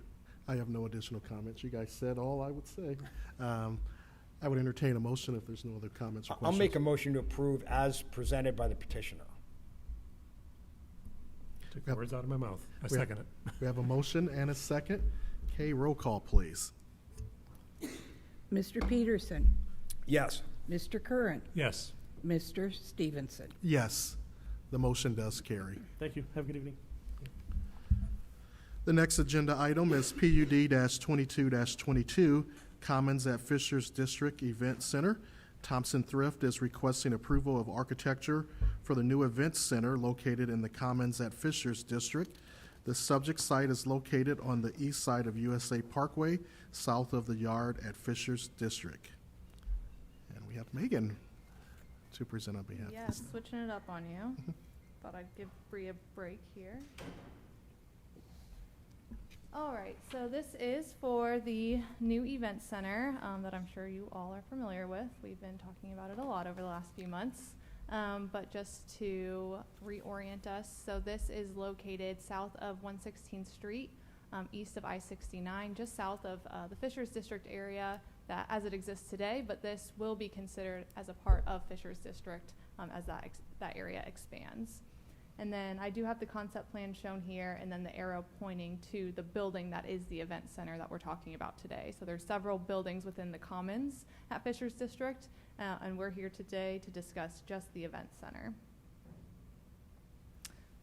I have no additional comments. You guys said all I would say. I would entertain a motion if there's no other comments or I'll questions. make a motion to approve as presented by the petitioner. Took the words out of my mouth. I We have- second it. We have a motion and a second. Kay, roll call, please. Mr. Peterson, Yes. Mr. Curran, Yes. Mr. Stevenson. Yes, the motion does carry. Thank you. Have a good evening. The next agenda item is PUD-22-22, Commons at Fishers District Event Center. Thompson Thrift is requesting approval of architecture for the new event center located in the Commons at Fishers District. The subject site is located on the east side of USA Parkway, south of the yard at Fishers District. And we have Megan to present on behalf of Yes, this. switching it up on you. Thought I'd give Bree a break here. All right, so this is for the new event center that I'm sure you all are familiar with. We've been talking about it a lot over the last few months. But just to reorient us, so this is located south of 116th Street, east of I-69, just south of the Fishers District area that as it exists today, but this will be considered as a part of Fishers District as that area expands. And then I do have the concept plan shown here, and then the arrow pointing to the building that is the event center that we're talking about today. So there's several buildings within the Commons at Fishers District, and we're here today to discuss just the event center.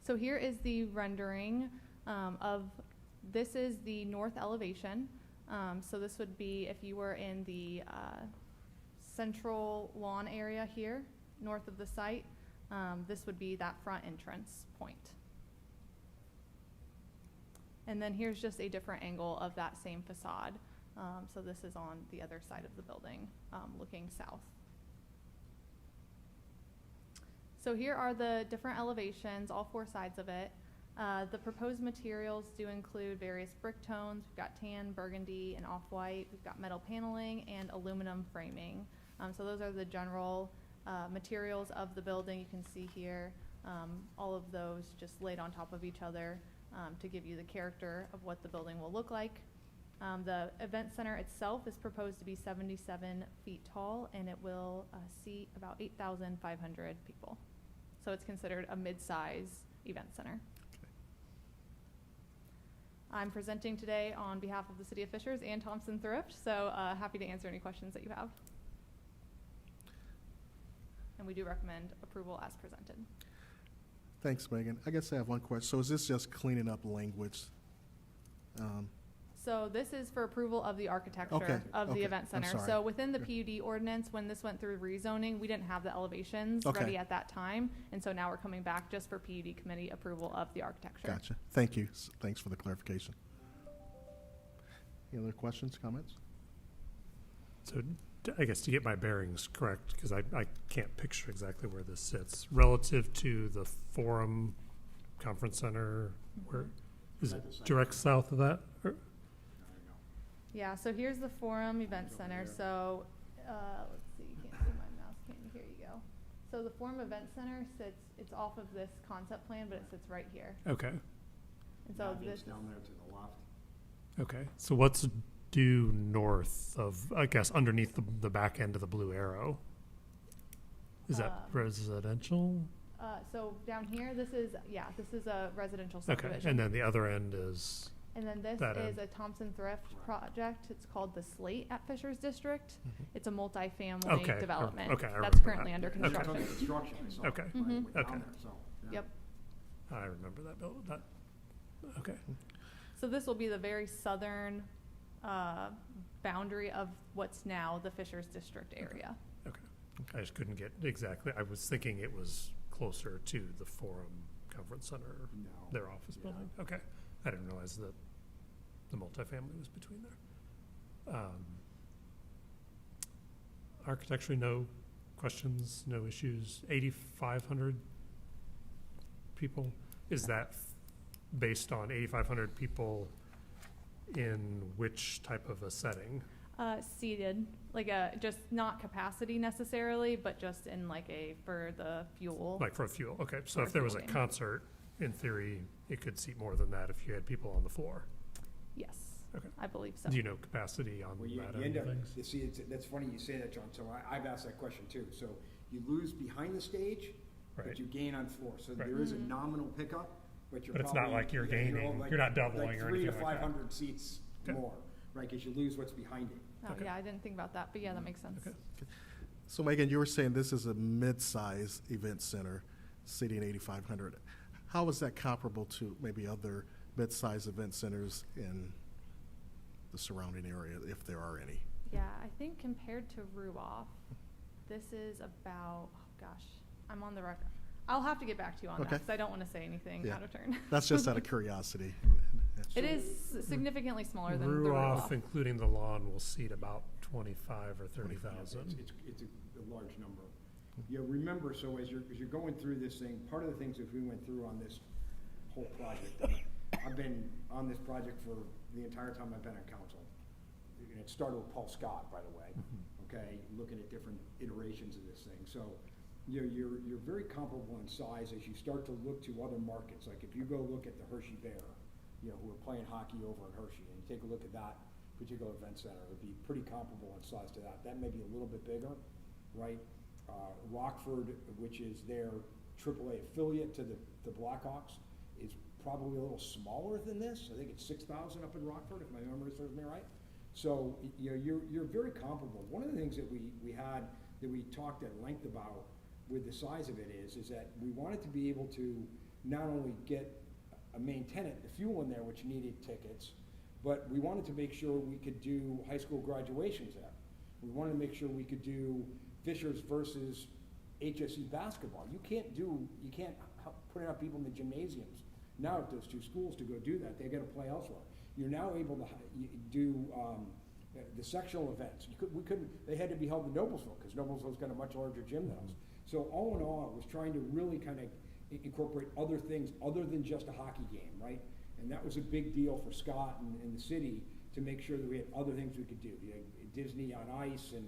So here is the rendering this is the north elevation. So this would be if you were in the central lawn area here, north of the site. This would be that front entrance point. And then here's just a different angle of that same facade. So this is on the other side of the building, looking south. So here are the different elevations, all four sides of it. The proposed materials do include various brick tones. We've got tan, burgundy, and off-white. We've got metal paneling and aluminum framing. So those are the general materials of the building. You can see here all of those just laid on top of each other to give you the character of what the building will look like. The event center itself is proposed to be 77 feet tall, and it will seat about 8,500 people. So it's considered a mid-size event center. I'm presenting today on behalf of the City of Fishers and Thompson Thrift, so happy to answer any questions that you have. And we do recommend approval as presented. Thanks, Megan. I guess I have one question. So is this just cleaning up language? So this is for approval of the architecture Okay, of the okay, event I'm center. sorry. So within the PUD ordinance, when this went through rezoning, we didn't have the elevations Okay. ready at that time. And so now we're coming back just for PUD committee approval of the architecture. Gotcha. Thank you. Thanks for the clarification. Any other questions, comments? So I guess to get my bearings correct, because I can't picture exactly where this sits, relative to the Forum Conference Center, where, is it direct south of that? Or- Yeah, so here's the Forum Event Center. So, let's see, you can't see my mouse, can you? Here you go. So the Forum Event Center sits, it's off of this concept plan, but it sits right here. Okay, And so this is, down there to the left. okay. So what's due north of, I guess, underneath the back end of the blue arrow? Is that residential? so down here, this is a residential Okay, subdivision. and then the other end is, And then this that is end. a Thompson Thrift project. It's called the Slate at Fisher's District. Mhm. It's a multifamily Okay, development. okay, I That's remember currently that. under Okay. construction. Construction, I saw. Okay. Mhm. Went down Okay. there, so, yeah. Yep. I remember that building, that, okay. So this will be the very southern boundary of what's now the Fisher's District area. I just couldn't get exactly, I was thinking it was closer to the Forum Conference Center, No. their office Yeah. building. Okay, I didn't realize that the multifamily was between there. Architecturally, no questions, no issues. 8,500 people, is that based on 8,500 people in which type of a setting? Seated, like just not capacity necessarily, but just in like for the fuel. Like for a fuel, okay, so For if there was a fueling. concert, in theory, it could seat more than that if you had people on the floor. Yes. Okay. I believe so. Do you know capacity on Well, that you end end of up, things? you see, that's funny you say that, John, so I've asked that question too. So you lose behind the stage, Right. but you gain on floor. So Right. there is a Mhm. nominal pickup, but you're But it's not probably, like you're yeah, gaining, like- you're not doubling like or 3 to anything like that. 500 seats Okay. more, right, because you lose what's behind it. Oh, Okay. yeah, I didn't think about that, but yeah, that makes sense. Okay. So Megan, you were saying this is a mid-size event center seating 8,500. How is that comparable to maybe other mid-size event centers in the surrounding area, if there are any? Yeah, I think compared to Ruoff, this is about, oh gosh, I'm on the record. I'll have to get back to you on that Okay. because I don't want to say anything Yeah. out of turn. That's just out of curiosity. It is significantly smaller than the Ruoff, Ruoff. including the lawn, will seat about 25 or 30,000. It's a large number. You remember, so as you're going through this thing, part of the things that we went through on this whole project, and I've been on this project for the entire time I've been on council. And it started with Paul Scott, by the way, okay, looking at different iterations of this thing. So you're very comparable in size as you start to look to other markets. Like if you go look at the Hershey Bear, who are playing hockey over in Hershey, and you take a look at that particular event center, it would be pretty comparable in size to that. That may be a little bit bigger, right? Rockford, which is their AAA affiliate to the Blackhawks, is probably a little smaller than this. I think it's 6,000 up in Rockford, if my memory serves me right. So you're very comparable. One of the things that we had that we talked at length about with the size of it is that we wanted to be able to not only get a main tenant, the fuel in there, which needed tickets, but we wanted to make sure we could do high school graduations there. We wanted to make sure we could do Fishers versus HSE basketball. You can't put enough people in the gymnasiums now at those two schools to go do that. They got to play elsewhere. You're now able to do the sectional events. They had to be held in Noblesville because Noblesville's got a much larger gym than us. So all in all, it was trying to really kind of incorporate other things other than just a hockey game, right? And that was a big deal for Scott and the city to make sure that we had other things we could do. You know, Disney on Ice and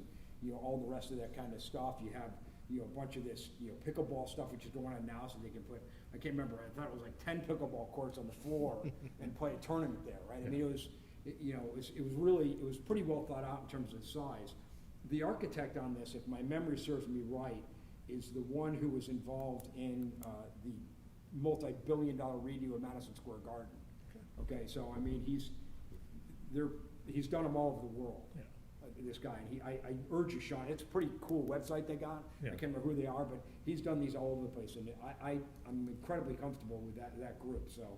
all the rest of that kind of stuff. You have a bunch of this pickleball stuff which is going on now, so they can put, I can't remember, I thought it was like 10 pickleball courts on the floor and play a tournament there, right? I mean, it was pretty well thought out in terms of the size. The architect on this, if my memory serves me right, is the one who was involved in the multi-billion-dollar redo of Madison Square Garden. Okay, so I mean, he's done them all over the world. Yeah. This guy, and I urge you, Sean. It's a pretty cool website they got. Yeah. I can't remember who they are, but he's done these all over the place, and I'm incredibly comfortable with that group. So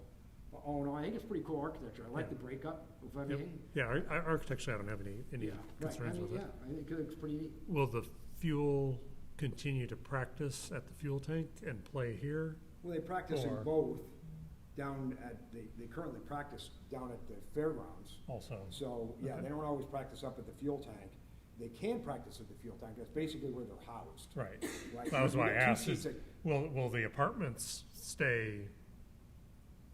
But all in all, I think it's pretty cool architecture. I like Yeah. the breakup of Yep. everything. Yeah, architecturally, I don't have any Right, I concerns mean, with yeah, it. I think it looks pretty neat. Will the fuel continue to practice at the fuel tank and play here? Well, they practice in Or- both down at, they currently practice down at the fairgrounds. Also, So, yeah, Okay. they don't always practice up at the fuel tank. They can practice at the fuel tank. That's basically where they're housed, right. right? That was You why I get two asked, seats is, at- will the apartments stay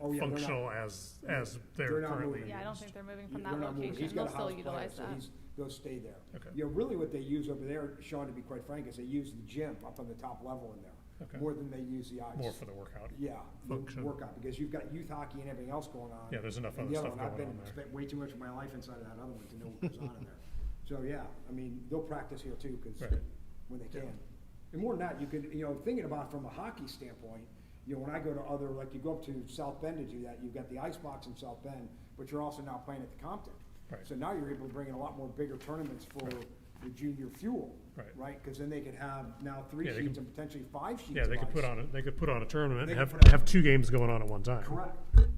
oh, yeah, they're not- functional as they're they're not currently moving. used? Yeah, I don't think they're moving from They're that not moving. location. He's got They'll a still house utilize plan, so that. they'll stay there. Okay. You know, really what they use over there, Sean, to be quite frank, is they use the gym up on the top level in there, Okay. more than they use the ice. More for the workout. Yeah, the function. workout, because you've got youth hockey and everything else going on. Yeah, there's enough And other the other stuff one, I've going on been, there. spent way too much of my life inside of that other one to know what goes on in there. So, yeah, I mean, they'll practice here too, because Right. when they Yeah. can. And more than that, you could, you know, thinking about it from a hockey standpoint, you know, when I go to other, like you go up to South Bend to do that, you've got the ice box in South Bend, but you're also now playing at the Compton. Right. So now you're able to bring in a lot more bigger tournaments for Right. the junior fuel, Right. right? Because then they could have now 3 Yeah, they sheets could- and potentially 5 sheets Yeah, they of could put ice. on, they could put on a tournament They and could put on- have 2 games going on at one time. Correct.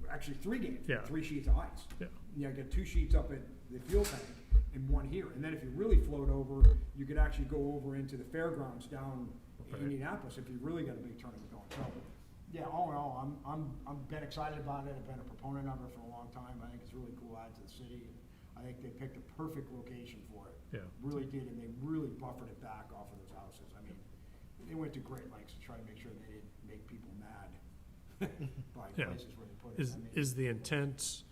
Actually, 3 games, Yeah. 3 sheets of ice. Yeah. You know, get 2 sheets up at the fuel tank and 1 here. And then if you really float over, you could actually go over into the fairgrounds down in Right. Indianapolis if you really got a big tournament going. So, yeah, all in all, I'm been excited about it. I've been a proponent of it for a long time. I think it's a really cool add to the city. I think they picked a perfect location for it. Yeah. Really did, and they really buffered it back off of those houses. I mean, they went to great lengths to try to make sure they didn't make people mad by Yeah. places where they put it. I mean, Is the intent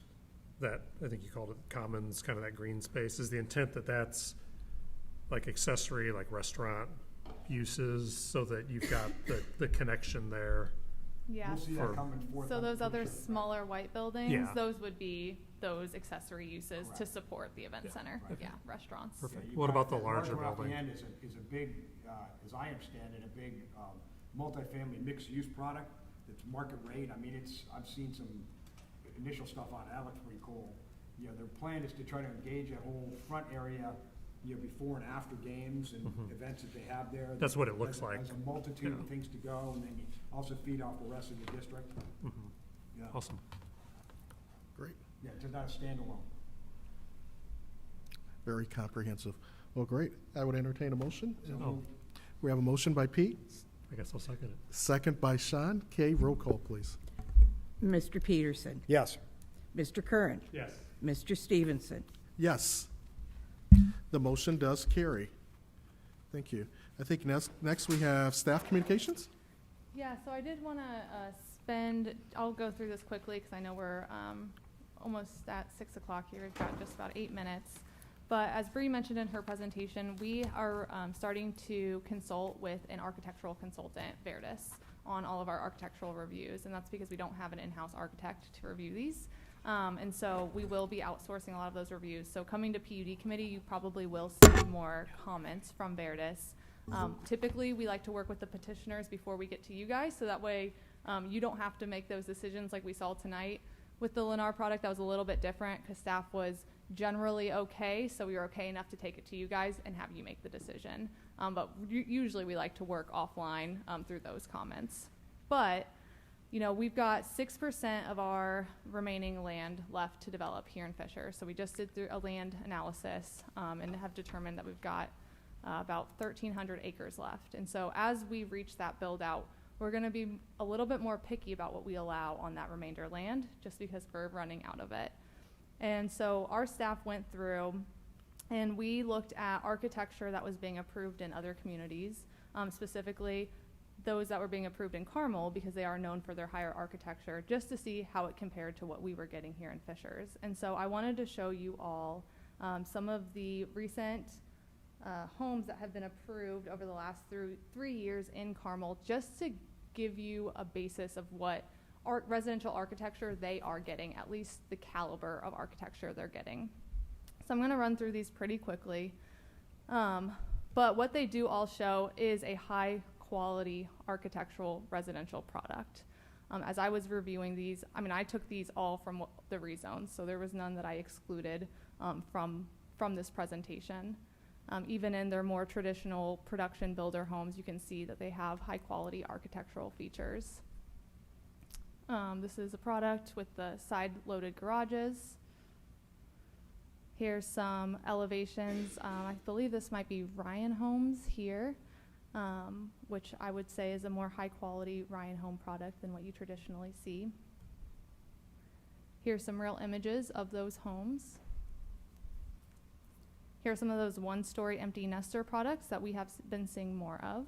that, I think you called it commons, kind of that green space, is the intent that that's like accessory, like restaurant uses, so that you've got the connection there? Yeah. We'll see for- that coming forth. So I'm those pretty other sure. smaller white buildings, Yeah. those would be those accessory uses to Correct. support the event Yeah. center. Right. Yeah, restaurants. Perfect. Yeah, you've What got about the that larger one off the building? end is a big, as I understand it, a big multifamily mixed-use product that's market rate. I mean, I've seen some initial stuff on it. That looks pretty cool. You know, their plan is to try to engage a whole front area, you know, before and after games and Mhm. events that they have there. That's what it looks Has- like. Has a multitude Yeah. of things to go, and then you also feed off the rest of the district. Mhm. Yeah, Awesome. Great. yeah, it's not a standalone. Very comprehensive. Well, great. I would entertain a motion. Oh, We have a motion by Pete, I guess I'll second it. second by Sean. Kay, roll call, please. Mr. Peterson, Yes. Mr. Curran, Yes. Mr. Stevenson. Yes. The motion does carry. Thank you. I think next we have staff communications. Yeah, so I did want to I'll go through this quickly because I know we're almost at 6 o'clock here. We've got just about 8 minutes. But as Bree mentioned in her presentation, we are starting to consult with an architectural consultant, Verdis, on all of our architectural reviews. And that's because we don't have an in-house architect to review these. And so we will be outsourcing a lot of those reviews. So coming to PUD committee, you probably will see more comments from Verdis. Typically, we like to work with the petitioners before we get to you guys, so that way you don't have to make those decisions like we saw tonight. With the Lennar product, that was a little bit different because staff was generally okay, so we were okay enough to take it to you guys and have you make the decision. But usually we like to work offline through those comments. But you know, we've got 6% of our remaining land left to develop here in Fisher. So we just did through a land analysis and have determined that we've got about 1,300 acres left. And so as we reach that build out, we're going to be a little bit more picky about what we allow on that remainder land, just because we're running out of it. And so our staff went through and we looked at architecture that was being approved in other communities, specifically those that were being approved in Carmel, because they are known for their higher architecture, just to see how it compared to what we were getting here in Fishers. And so I wanted to show you all some of the recent homes that have been approved over the last 3 years in Carmel, just to give you a basis of what residential architecture they are getting, at least the caliber of architecture they're getting. So I'm going to run through these pretty quickly. But what they do all show is a high quality architectural residential product. As I was reviewing these, I mean, I took these all from the rezones, so there was none that I excluded from this presentation. Even in their more traditional production builder homes, you can see that they have high quality architectural features. This is a product with the side-loaded garages. Here's some elevations. I believe this might be Ryan Homes here, which I would say is a more high-quality Ryan Home product than what you traditionally see. Here's some real images of those homes. Here are some of those one-story empty nester products that we have been seeing more of.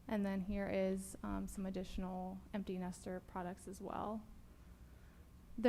And then here is some additional empty nester products as well.